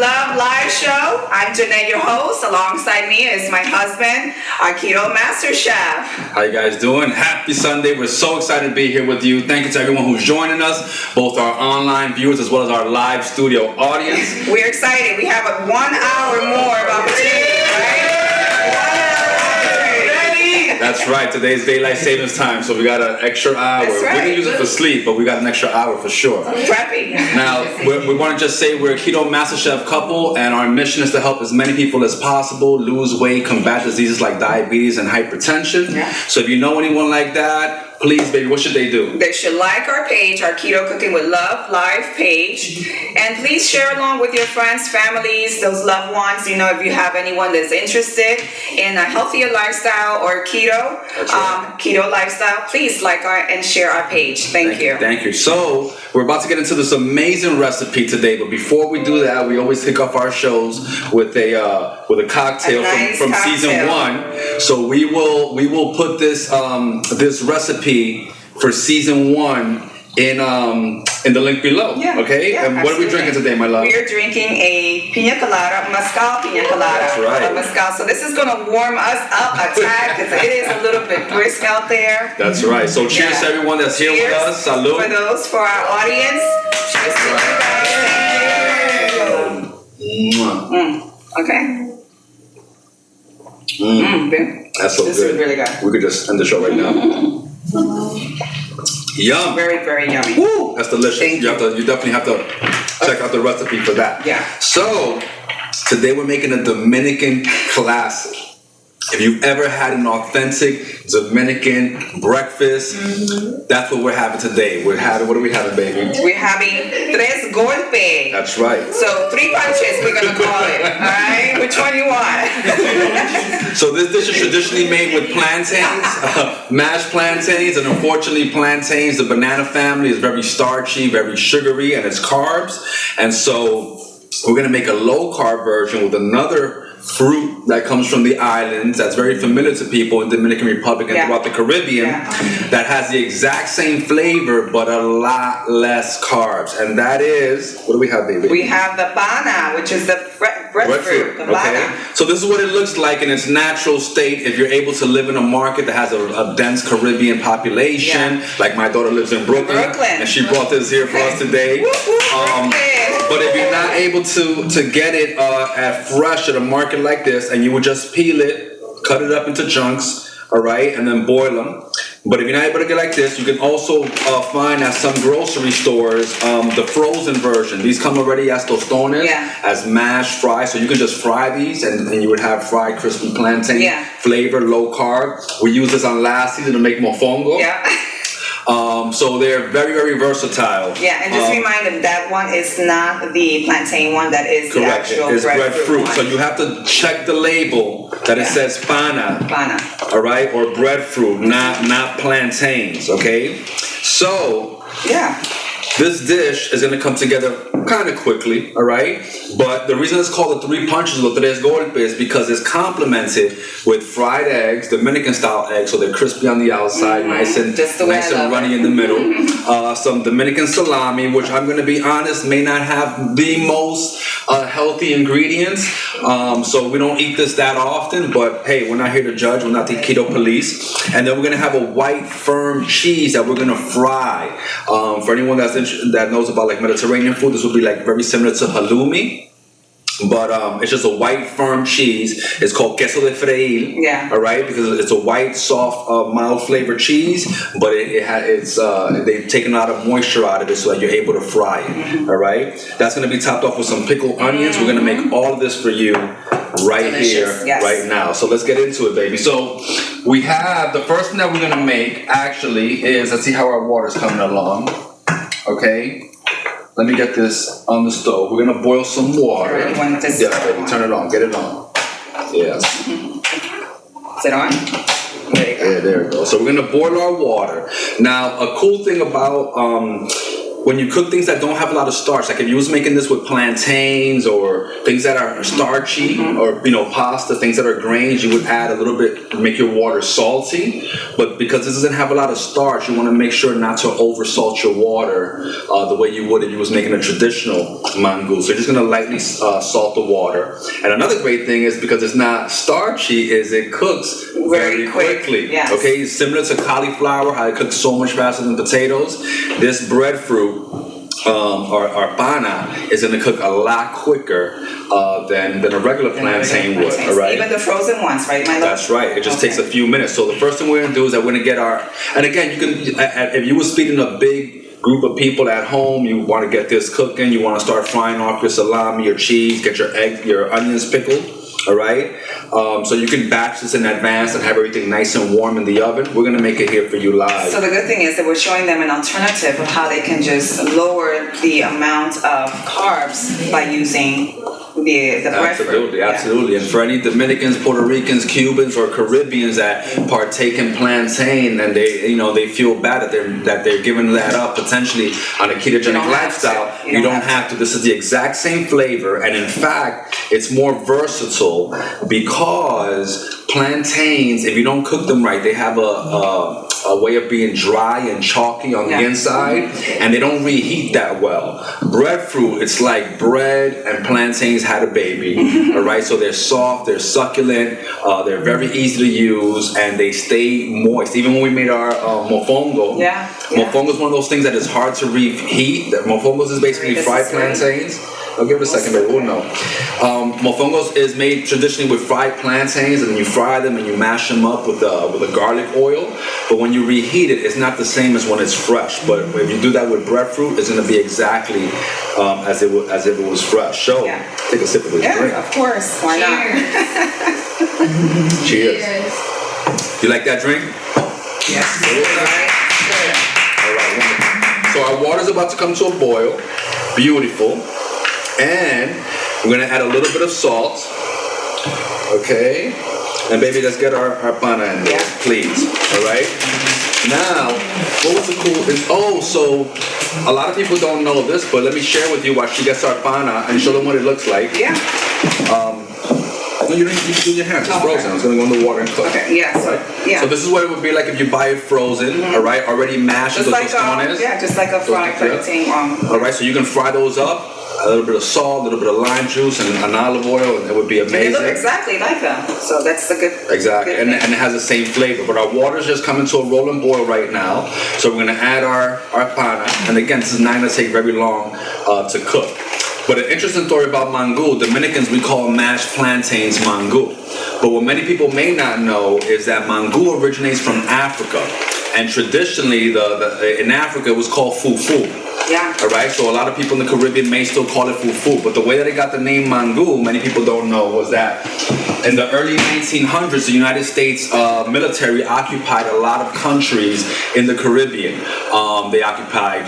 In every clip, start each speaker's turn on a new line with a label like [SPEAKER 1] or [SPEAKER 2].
[SPEAKER 1] Love live show. I'm Jeanette, your host. Alongside me is my husband, our Keto Master Chef.
[SPEAKER 2] How you guys doing? Happy Sunday. We're so excited to be here with you. Thank you to everyone who's joining us, both our online viewers as well as our live studio audience.
[SPEAKER 1] We're excited. We have a 1 hour more of opportunity, right?
[SPEAKER 2] That's right. Today's daylight savings time, so we got an extra hour.
[SPEAKER 1] That's right.
[SPEAKER 2] We didn't use it for sleep, but we got an extra hour for sure.
[SPEAKER 1] Preppy.
[SPEAKER 2] Now, we want to just say we're a Keto Master Chef couple, and our mission is to help as many people as possible lose weight, combat diseases like diabetes and hypertension.
[SPEAKER 1] Yeah.
[SPEAKER 2] So if you know anyone like that, please, baby, what should they do?
[SPEAKER 1] They should like our page, our Keto Cooking with Love live page. And please share along with your friends, families, those loved ones. You know, if you have anyone that's interested in a healthier lifestyle or keto, keto lifestyle, please like and share our page. Thank you.
[SPEAKER 2] Thank you. So we're about to get into this amazing recipe today, but before we do that, we always kick off our shows with a cocktail from
[SPEAKER 1] cocktail.
[SPEAKER 2] season 1. So we will put this this recipe for season 1 in the link below.
[SPEAKER 1] Yeah,
[SPEAKER 2] okay?
[SPEAKER 1] Yeah,
[SPEAKER 2] and what are we drinking today, my love?
[SPEAKER 1] We're drinking a pina colada, mezcal pina colada.
[SPEAKER 2] That's right.
[SPEAKER 1] Mezcal. So this is going to warm us up a tad because it is a little bit brisk out there.
[SPEAKER 2] That's right. So cheers to everyone that's here with us. Salud.
[SPEAKER 1] For our audience. Cheers to you guys. Okay.
[SPEAKER 2] That's so
[SPEAKER 1] this
[SPEAKER 2] good.
[SPEAKER 1] Is really good.
[SPEAKER 2] We could just end the show right now. Yum.
[SPEAKER 1] Very, very yummy.
[SPEAKER 2] Woo, that's delicious.
[SPEAKER 1] Thank
[SPEAKER 2] You definitely have to check out the recipe for that.
[SPEAKER 1] Yeah.
[SPEAKER 2] So today we're making a Dominican classic. If you've ever had an authentic Dominican breakfast, that's what we're having today. What are we having, baby?
[SPEAKER 1] We're having tres golpes.
[SPEAKER 2] That's right.
[SPEAKER 1] So 3 punches, we're gonna call it. All right. Which one you want?
[SPEAKER 2] So this dish is traditionally made with plantains, mashed plantains, and unfortunately plantains, the banana family, is very starchy, very sugary, and it's carbs. And so we're gonna make a low carb version with another fruit that comes from the islands that's very familiar to people in Dominican Republic and throughout the Caribbean, that has the exact same flavor but a lot less carbs. And that is, what do we have, baby?
[SPEAKER 1] We have the bana, which is the breadfruit. The bana.
[SPEAKER 2] So this is what it looks like in its natural state if you're able to live in a market that has a dense Caribbean population. Like my daughter lives in Brooklyn. And she brought this here for us today. But if you're not able to get it fresh at a market like this, and you would just peel it, cut it up into chunks, all right, and then boil them. But if you're not able to get like this, you can also find at some grocery stores the frozen version. These come already as tostones, as mashed fries. So you can just fry these, and you would have fried crispy plantain flavor, low carb. We use this on last season to make mofongo. So they're very, very versatile.
[SPEAKER 1] Yeah, and just remind them that one is not the plantain one. That is
[SPEAKER 2] correct.
[SPEAKER 1] The actual
[SPEAKER 2] it's breadfruit.
[SPEAKER 1] One.
[SPEAKER 2] So you have to check the label that it says pana.
[SPEAKER 1] Pana.
[SPEAKER 2] All right, or breadfruit, not plantains. Okay. So this dish is going to come together kind of quickly, all right? But the reason it's called the 3 punches or tres golpes is because it's complemented with fried eggs, Dominican-style eggs, so they're crispy on the outside, nice and runny in the middle. Some Dominican salami, which I'm going to be honest, may not have the most healthy ingredients. So we don't eat this that often, but hey, we're not here to judge. We're not the keto police. And then we're going to have a white, firm cheese that we're going to fry. For anyone that knows about like Mediterranean food, this would be like very similar to halloumi, but it's just a white firm cheese. It's called queso de freír, all right, because it's a white, soft, mild flavored cheese, but they've taken a lot of moisture out of it so that you're able to fry it, all right. That's going to be topped off with some pickled onions. We're going to make all of this for you right here, right now. So let's get into it, baby. So we have the first thing that we're going to make actually is, let's see how our water's coming along. Okay, let me get this on the stove. We're gonna boil some water. Yes, baby, turn it on. Get it on. Yes.
[SPEAKER 1] Is it on? There you go.
[SPEAKER 2] Yeah, there we go. So we're gonna boil our water. Now, a cool thing about when you cook things that don't have a lot of starch, like if you was making this with plantains or things that are starchy, or pasta, things that are grains, you would add a little bit to make your water salty. But because this doesn't have a lot of starch, you want to make sure not to over salt your water the way you would if you was making a traditional mangu. So you're just gonna lightly salt the water. And another great thing is, because it's not starchy, is it cooks very quickly.
[SPEAKER 1] Yes.
[SPEAKER 2] Okay, similar to cauliflower, how it cooks so much faster than potatoes. This breadfruit, or pana, is going to cook a lot quicker than a regular plantain would. All right.
[SPEAKER 1] Even the frozen ones, right, my love?
[SPEAKER 2] That's right. It just takes a few minutes. So the first thing we're going to do is that we're going to get our. And again, you can, if you were feeding a big group of people at home, you want to get this cooking. You want to start frying off your salami, your cheese, get your egg, your onions pickled. All right, so you can batch this in advance and have everything nice and warm in the oven. We're gonna make it here for you live.
[SPEAKER 1] So the good thing is that we're showing them an alternative of how they can just lower the amount of carbs by using the breadfruit.
[SPEAKER 2] Absolutely. And for any Dominicans, Puerto Ricans, Cubans, or Caribbeans that partake in plantain and they feel bad that they're giving that up potentially on a ketogenic lifestyle, you don't have to. This is the exact same flavor, and in fact, it's more versatile because plantains, if you don't cook them right, they have a way of being dry and chalky on the inside, and they don't reheat that well. Breadfruit, it's like bread and plantains had a baby. All right, so they're soft, they're succulent, they're very easy to use, and they stay moist. Even when we made our mofongo, mofongo is one of those things that is hard to reheat. Mofongo is basically fried plantains. I'll give it a second, but we'll know. Mofongos is made traditionally with fried plantains, and you fry them and you mash them up with a garlic oil. But when you reheat it, it's not the same as when it's fresh. But if you do that with breadfruit, it's going to be exactly as if it was fresh. So take a sip of this drink.
[SPEAKER 1] Yeah, of course. Why not?
[SPEAKER 2] Cheers. You like that drink?
[SPEAKER 1] Yes.
[SPEAKER 2] All right. So our water's about to come to a boil. Beautiful. And we're gonna add a little bit of salt. Okay. And baby, let's get our pana in there, please. All right. Now, what was the cool? So a lot of people don't know this, but let me share with you while she gets our pana and show them what it looks like.
[SPEAKER 1] Yeah.
[SPEAKER 2] No, you didn't do your hands. It's frozen. It's gonna go in the water and cook.
[SPEAKER 1] Okay. Yes.
[SPEAKER 2] Right?
[SPEAKER 1] Yeah.
[SPEAKER 2] So this is what it would be like if you buy it frozen. All right, already mashed.
[SPEAKER 1] Just like just like a fried plantain.
[SPEAKER 2] All right, so you can fry those up. A little bit of salt, a little bit of lime juice, and an olive oil, and it would be amazing.
[SPEAKER 1] They look exactly like them, so that's the good.
[SPEAKER 2] Exactly,
[SPEAKER 1] good
[SPEAKER 2] and it has the same flavor. But our water's just coming to a rolling boil right now, so we're gonna add our pana. And again, this is not gonna take very long to cook. But an interesting story about mangu: Dominicans, we call mashed plantains mangu. But what many people may not know is that mangu originates from Africa, and traditionally, in Africa, it was called fufu.
[SPEAKER 1] Yeah.
[SPEAKER 2] All right. So a lot of people in the Caribbean may still call it fufu, but the way that it got the name mangu, many people don't know, was that in the early 1900s, the United States military occupied a lot of countries in the Caribbean. They occupied,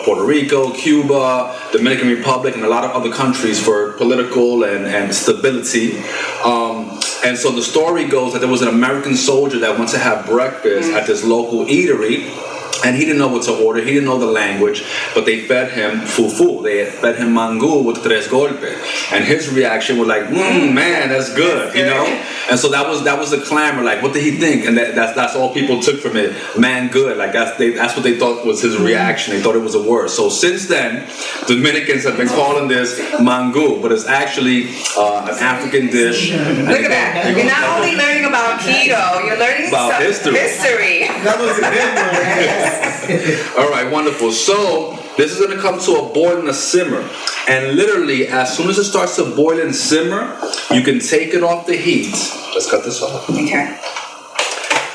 [SPEAKER 2] Puerto Rico, Cuba, Dominican Republic, and a lot of other countries for political and stability. And so the story goes that there was an American soldier that went to have breakfast at this local eatery. And he didn't know what to order. He didn't know the language, but they fed him fufu. They fed him mangu with 3 golpes, and his reaction was like, "Man, that's good," And so that was the clamor. Like, what did he think? And that's all people took from it. Man, good. Like that's what they thought was his reaction. They thought it was a word. So since then, Dominicans have been calling this mangu, but it's actually an African dish.
[SPEAKER 1] Look at that! You're not only learning about keto, you're learning
[SPEAKER 2] about history.
[SPEAKER 3] That was a good one.
[SPEAKER 2] All right, wonderful. So this is going to come to a boil and a simmer, and literally as soon as it starts to boil and simmer, you can take it off the heat. Let's cut this off.
[SPEAKER 1] Okay.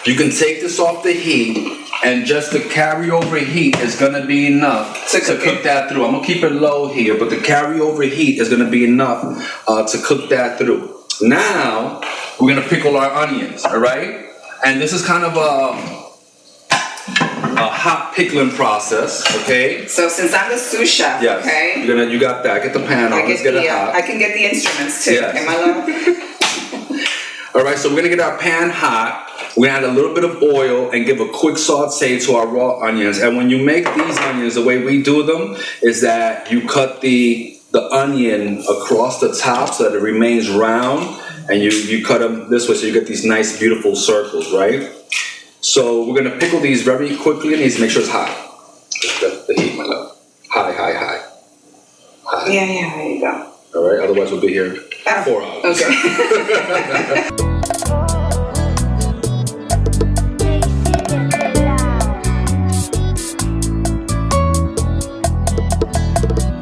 [SPEAKER 2] You can take this off the heat, and just the carryover heat is going to be enough to cook that through. I'm going to keep it low here, but the carryover heat is going to be enough to cook that through. Now we're going to pickle our onions. All right, and this is kind of a hot pickling process, okay?
[SPEAKER 1] So since I'm the sous chef, okay?
[SPEAKER 2] You got that. Get the pan on. Let's get it hot.
[SPEAKER 1] I can get the instruments too,
[SPEAKER 2] yes.
[SPEAKER 1] okay, my love?
[SPEAKER 2] All right, so we're gonna get our pan hot, We're gonna add a little bit of oil and give a quick saute to our raw onions. And when you make these onions, the way we do them is that you cut the onion across the top so that it remains round, and you cut them this way so you get these nice, beautiful circles, right? So we're gonna pickle these very quickly, and these make sure it's high. That's the heat, my love. High.
[SPEAKER 1] Yeah, there you go.
[SPEAKER 2] All right, otherwise we'll be here 4 hours.
[SPEAKER 1] Okay.